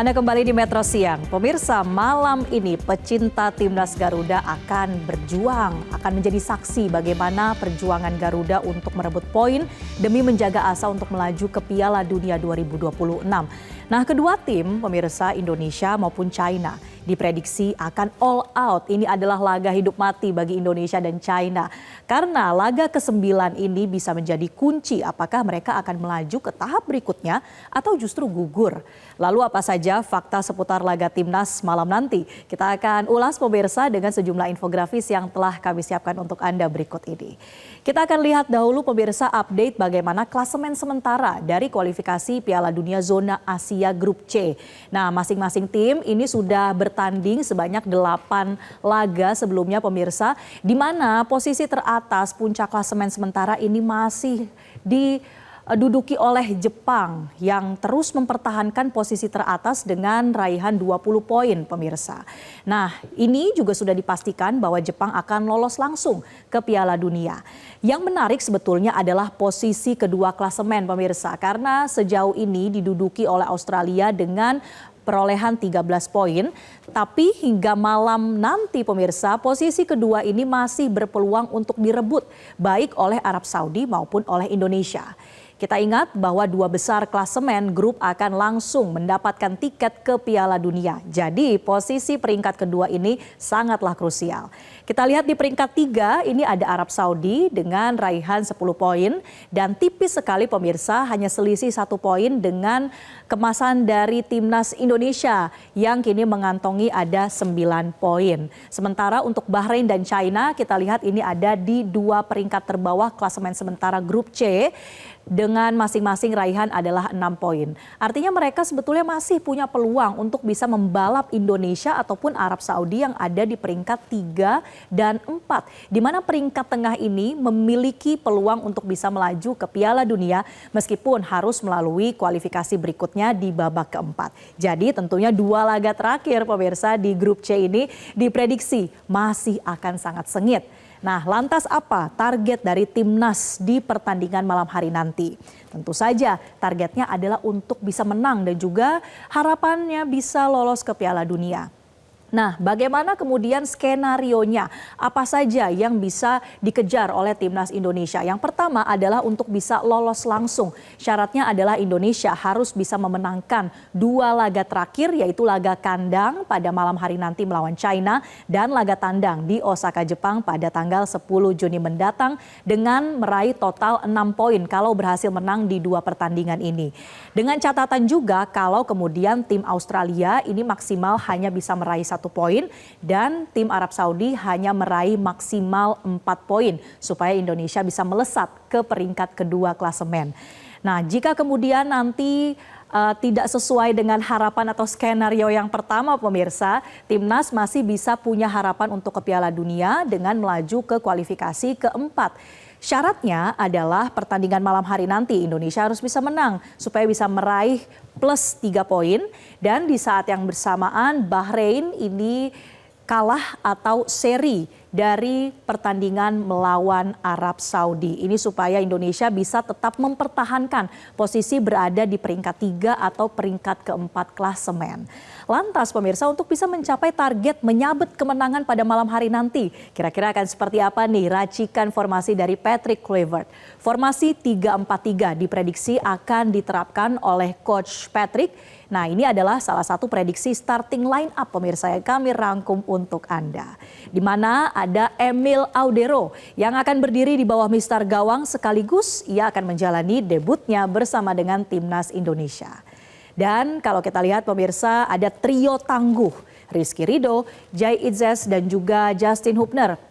Anda kembali di Metro Siang. Pemirsa, malam ini pecinta Timnas Garuda akan berjuang, akan menjadi saksi bagaimana perjuangan Garuda untuk merebut poin demi menjaga asa untuk melaju ke Piala Dunia 2026. Nah, kedua tim, pemirsa, Indonesia maupun China, diprediksi akan all out. Ini adalah laga hidup mati bagi Indonesia dan China. Karena laga ke-9 ini bisa menjadi kunci apakah mereka akan melaju ke tahap berikutnya atau justru gugur. Lalu apa saja fakta seputar laga Timnas malam nanti? Kita akan ulas pemirsa dengan sejumlah infografis yang telah kami siapkan untuk Anda berikut ini. Kita akan lihat dahulu pemirsa update bagaimana klasemen sementara dari kualifikasi Piala Dunia Zona Asia Grup C. Nah, masing-masing tim ini sudah bertanding sebanyak 8 laga sebelumnya pemirsa, di mana posisi teratas puncak klasemen sementara ini masih diduduki oleh Jepang yang terus mempertahankan posisi teratas dengan raihan 20 poin pemirsa. Nah, ini juga sudah dipastikan bahwa Jepang akan lolos langsung ke Piala Dunia. Yang menarik sebetulnya adalah posisi kedua klasemen pemirsa, karena sejauh ini diduduki oleh Australia dengan perolehan 13 poin, tapi hingga malam nanti pemirsa, posisi kedua ini masih berpeluang untuk direbut baik oleh Arab Saudi maupun oleh Indonesia. Kita ingat bahwa dua besar klasemen grup akan langsung mendapatkan tiket ke Piala Dunia. Jadi posisi peringkat kedua ini sangatlah krusial. Kita lihat di peringkat 3 ini ada Arab Saudi dengan raihan 10 poin. Dan tipis sekali pemirsa, hanya selisih 1 poin dengan kemasan dari Timnas Indonesia yang kini mengantongi ada 9 poin. Sementara untuk Bahrain dan China kita lihat ini ada di dua peringkat terbawah klasemen sementara grup C. Dengan masing-masing raihan adalah 6 poin. Artinya mereka sebetulnya masih punya peluang untuk bisa membalap Indonesia ataupun Arab Saudi yang ada di peringkat 3 dan 4. Di mana peringkat tengah ini memiliki peluang untuk bisa melaju ke Piala Dunia meskipun harus melalui kualifikasi berikutnya di babak keempat. Jadi tentunya dua laga terakhir pemirsa di grup C ini diprediksi masih akan sangat sengit. Nah, lantas apa target dari Timnas di pertandingan malam hari nanti? Tentu saja targetnya adalah untuk bisa menang dan juga harapannya bisa lolos ke Piala Dunia. Nah, bagaimana kemudian skenarionya? Apa saja yang bisa dikejar oleh Timnas Indonesia? Yang pertama adalah untuk bisa lolos langsung. Syaratnya adalah Indonesia harus bisa memenangkan 2 laga terakhir, yaitu laga kandang pada malam hari nanti melawan China dan laga tandang di Osaka, Jepang pada tanggal 10 Juni mendatang dengan meraih total 6 poin kalau berhasil menang di 2 pertandingan ini. Dengan catatan juga kalau kemudian tim Australia ini maksimal hanya bisa meraih 1 poin dan tim Arab Saudi hanya meraih maksimal 4 poin supaya Indonesia bisa melesat ke peringkat kedua klasemen. Nah, jika kemudian nanti tidak sesuai dengan harapan atau skenario yang pertama pemirsa, Timnas masih bisa punya harapan untuk ke Piala Dunia dengan melaju ke kualifikasi keempat. Syaratnya adalah pertandingan malam hari nanti Indonesia harus bisa menang supaya bisa meraih plus 3 poin. Dan di saat yang bersamaan Bahrain ini kalah atau seri dari pertandingan melawan Arab Saudi. Ini supaya Indonesia bisa tetap mempertahankan posisi berada di peringkat 3 atau peringkat keempat klasemen. Lantas pemirsa, untuk bisa mencapai target menyabet kemenangan pada malam hari nanti, kira-kira akan seperti apa nih racikan formasi dari Patrick Kluivert? Formasi 3-4-3 diprediksi akan diterapkan oleh Coach Patrick. Nah, ini adalah salah satu prediksi starting line up pemirsa yang kami rangkum untuk Anda. Di mana ada Emil Audero yang akan berdiri di bawah mistar gawang sekaligus ia akan menjalani debutnya bersama dengan Timnas Indonesia. Dan kalau kita lihat pemirsa ada trio tangguh Rizky Ridho, Jai Itzes dan juga Justin Hubner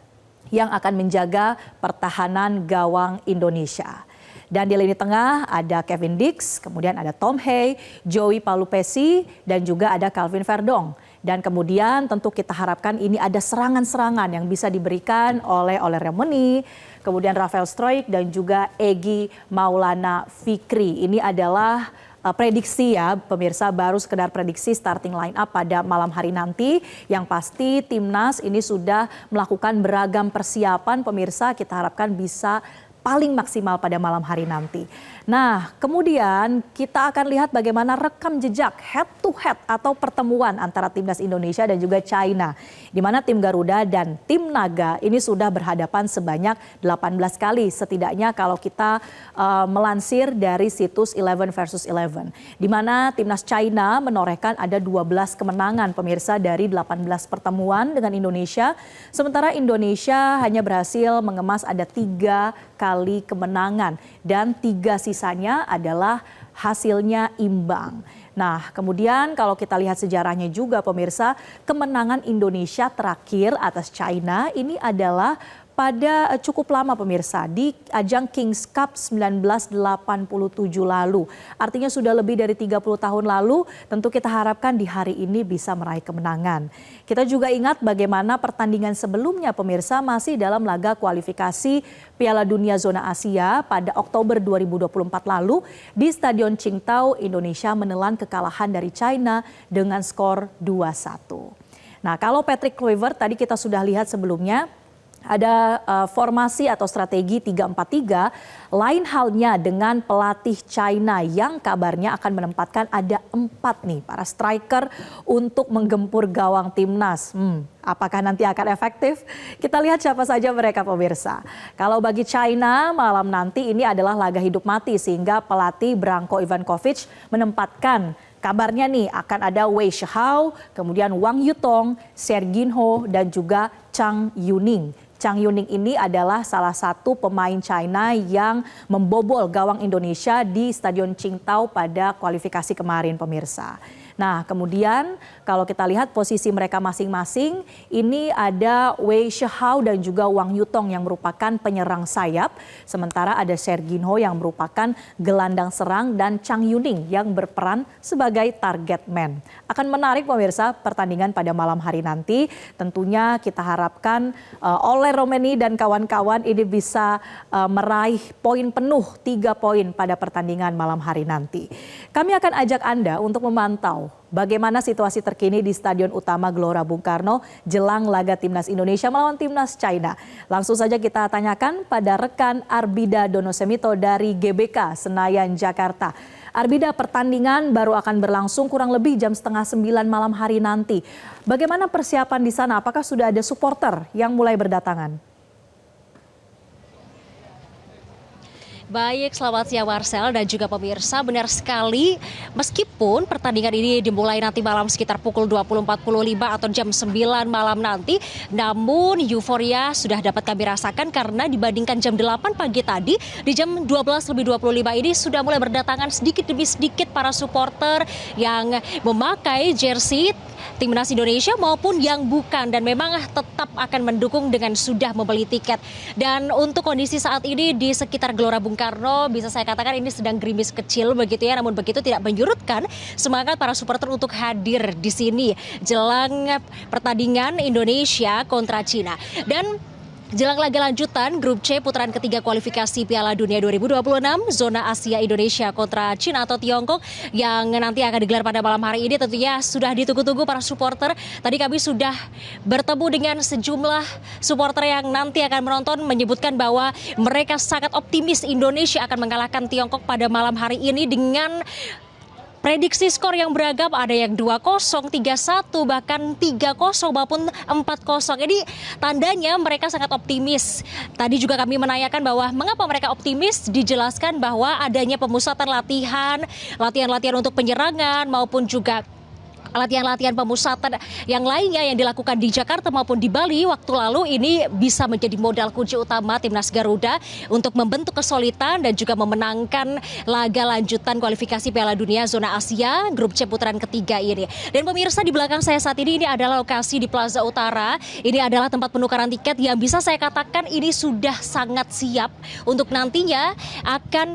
yang akan menjaga pertahanan gawang Indonesia. Dan di lini tengah ada Kevin Dix, kemudian ada Tom Hay, Joey Palupesi, dan juga ada Calvin Verdong. Dan kemudian tentu kita harapkan ini ada serangan-serangan yang bisa diberikan oleh Remoni, kemudian Rafael Struijk dan juga Egy Maulana Fikri. Ini adalah prediksi ya pemirsa, baru sekedar prediksi starting line up pada malam hari nanti. Yang pasti Timnas ini sudah melakukan beragam persiapan pemirsa, kita harapkan bisa paling maksimal pada malam hari nanti. Nah, kemudian kita akan lihat bagaimana rekam jejak head to head atau pertemuan antara timnas Indonesia dan juga China. Di mana tim Garuda dan tim Naga ini sudah berhadapan sebanyak 18 kali. Setidaknya kalau kita melansir dari situs 11 versus 11. Di mana timnas China menorehkan ada 12 kemenangan pemirsa dari 18 pertemuan dengan Indonesia. Sementara Indonesia hanya berhasil mengemas ada 3 kali kemenangan dan 3 sisanya adalah hasilnya imbang. Nah, kemudian kalau kita lihat sejarahnya juga pemirsa, kemenangan Indonesia terakhir atas China ini adalah pada cukup lama pemirsa di ajang Kings Cup 1987 lalu. Artinya sudah lebih dari 30 tahun lalu, tentu kita harapkan di hari ini bisa meraih kemenangan. Kita juga ingat bagaimana pertandingan sebelumnya pemirsa masih dalam laga kualifikasi Piala Dunia Zona Asia pada Oktober 2024 lalu di Stadion Qingdao, Indonesia menelan kekalahan dari China dengan skor 2-1. Nah, kalau Patrick Kluivert tadi kita sudah lihat sebelumnya, ada formasi atau strategi 3-4-3, lain halnya dengan pelatih China yang kabarnya akan menempatkan ada 4 nih para striker untuk menggempur gawang timnas. Apakah nanti akan efektif? Kita lihat siapa saja mereka pemirsa. Kalau bagi China malam nanti ini adalah laga hidup mati sehingga pelatih Branko Ivankovic menempatkan kabarnya nih akan ada Wei Shihao, kemudian Wang Yutong, Serginho dan juga Chang Yuning. Chang Yuning ini adalah salah satu pemain China yang membobol gawang Indonesia di Stadion Qingdao pada kualifikasi kemarin pemirsa. Nah, kemudian kalau kita lihat posisi mereka masing-masing, ini ada Wei Shihao dan juga Wang Yutong yang merupakan penyerang sayap, sementara ada Serginho yang merupakan gelandang serang dan Chang Yuning yang berperan sebagai target man. Akan menarik pemirsa pertandingan pada malam hari nanti. Tentunya kita harapkan Ole Romeni dan kawan-kawan ini bisa meraih poin penuh 3 poin pada pertandingan malam hari nanti. Kami akan ajak Anda untuk memantau bagaimana situasi terkini di Stadion Utama Gelora Bung Karno jelang laga timnas Indonesia melawan timnas China. Langsung saja kita tanyakan pada rekan Arbida Donosemito dari GBK Senayan, Jakarta. Arbida, pertandingan baru akan berlangsung kurang lebih jam 8:30 malam hari nanti. Bagaimana persiapan di sana? Apakah sudah ada supporter yang mulai berdatangan? Baik, selamat siang Marcel dan juga pemirsa. Benar sekali, meskipun pertandingan ini dimulai nanti malam sekitar pukul 20.45 atau jam 9 malam nanti, namun euforia sudah dapat kami rasakan karena dibandingkan jam 8 pagi tadi, di jam 12.25 ini sudah mulai berdatangan sedikit demi sedikit para supporter yang memakai jersey timnas Indonesia maupun yang bukan, dan memang tetap akan mendukung dengan sudah membeli tiket. Dan untuk kondisi saat ini di sekitar Gelora Bung Karno bisa saya katakan ini sedang gerimis kecil begitu ya, namun begitu tidak menyurutkan semangat para supporter untuk hadir di sini jelang pertandingan Indonesia kontra China. Dan jelang laga lanjutan grup C putaran ketiga kualifikasi Piala Dunia 2026 zona Asia Indonesia kontra China atau Tiongkok yang nanti akan digelar pada malam hari ini, tentunya sudah ditunggu-tunggu para supporter. Tadi kami sudah bertemu dengan sejumlah supporter yang nanti akan menonton, menyebutkan bahwa mereka sangat optimis Indonesia akan mengalahkan Tiongkok pada malam hari ini dengan prediksi skor yang beragam, ada yang 2-0, 3-1, bahkan 3-0 maupun 4-0. Ini tandanya mereka sangat optimis. Tadi juga kami menanyakan bahwa mengapa mereka optimis, dijelaskan bahwa adanya pemusatan latihan untuk penyerangan maupun juga latihan-latihan pemusatan yang lainnya yang dilakukan di Jakarta maupun di Bali waktu lalu ini bisa menjadi modal kunci utama timnas Garuda untuk membentuk kesulitan dan juga memenangkan laga lanjutan kualifikasi Piala Dunia zona Asia grup C putaran ketiga ini. Dan pemirsa, di belakang saya saat ini adalah lokasi di Plaza Utara. Ini adalah tempat penukaran tiket yang bisa saya katakan ini sudah sangat siap untuk nantinya akan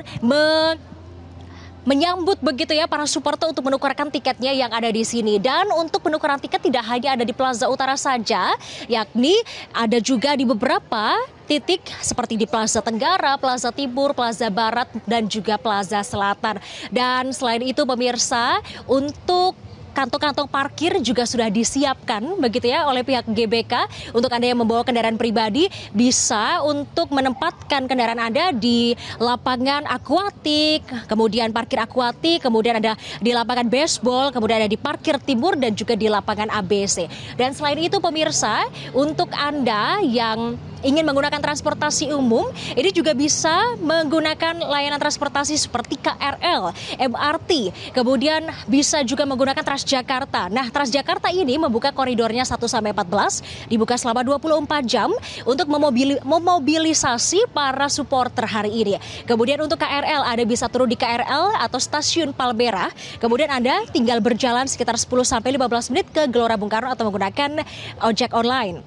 menyambut begitu ya para supporter untuk menukarkan tiketnya yang ada di sini. Dan untuk penukaran tiket tidak hanya ada di Plaza Utara saja, yakni ada juga di beberapa titik seperti di Plaza Tenggara, Plaza Timur, Plaza Barat dan juga Plaza Selatan. Dan selain itu pemirsa, untuk kantong-kantong parkir juga sudah disiapkan begitu ya oleh pihak GBK untuk Anda yang membawa kendaraan pribadi bisa untuk menempatkan kendaraan Anda di lapangan akuatik, kemudian parkir akuatik, kemudian ada di lapangan baseball, kemudian ada di parkir timur dan juga di lapangan ABC. Dan selain itu pemirsa, untuk Anda yang ingin menggunakan transportasi umum, ini juga bisa menggunakan layanan transportasi seperti KRL, MRT, kemudian bisa juga menggunakan Transjakarta. Nah, Transjakarta ini membuka koridornya 1 sampai 14, dibuka selama 24 jam untuk memobilisasi para supporter hari ini. Kemudian untuk KRL, Anda bisa turun di KRL atau stasiun Palmerah, kemudian Anda tinggal berjalan sekitar 10 sampai 15 menit ke Gelora Bung Karno atau menggunakan ojek online.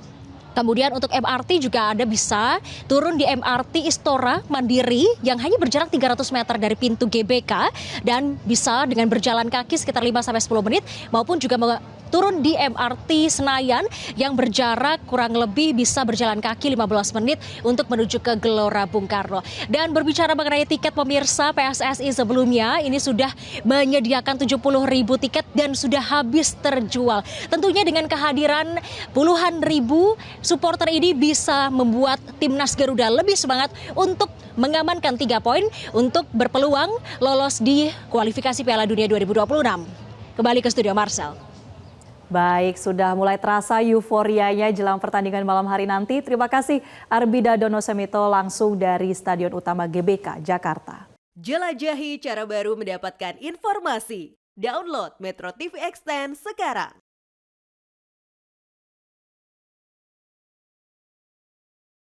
Kemudian untuk MRT juga Anda bisa turun di MRT Istora Mandiri yang hanya berjarak 300 meter dari pintu GBK dan bisa dengan berjalan kaki sekitar 5 sampai 10 menit maupun juga turun di MRT Senayan yang berjarak kurang lebih bisa berjalan kaki 15 menit untuk menuju ke Gelora Bung Karno. Dan berbicara mengenai tiket pemirsa, PSSI sebelumnya ini sudah menyediakan 70.000 tiket dan sudah habis terjual. Tentunya dengan kehadiran puluhan ribu supporter ini bisa membuat Timnas Garuda lebih semangat untuk mengamankan 3 poin untuk berpeluang lolos di kualifikasi Piala Dunia 2026. Kembali ke studio Marcel. Baik, sudah mulai terasa euforianya jelang pertandingan malam hari nanti. Terima kasih Arbida Dono Semito langsung dari Stadion Utama GBK, Jakarta. Jelajahi cara baru mendapatkan informasi. Download Metro TV Extend sekarang.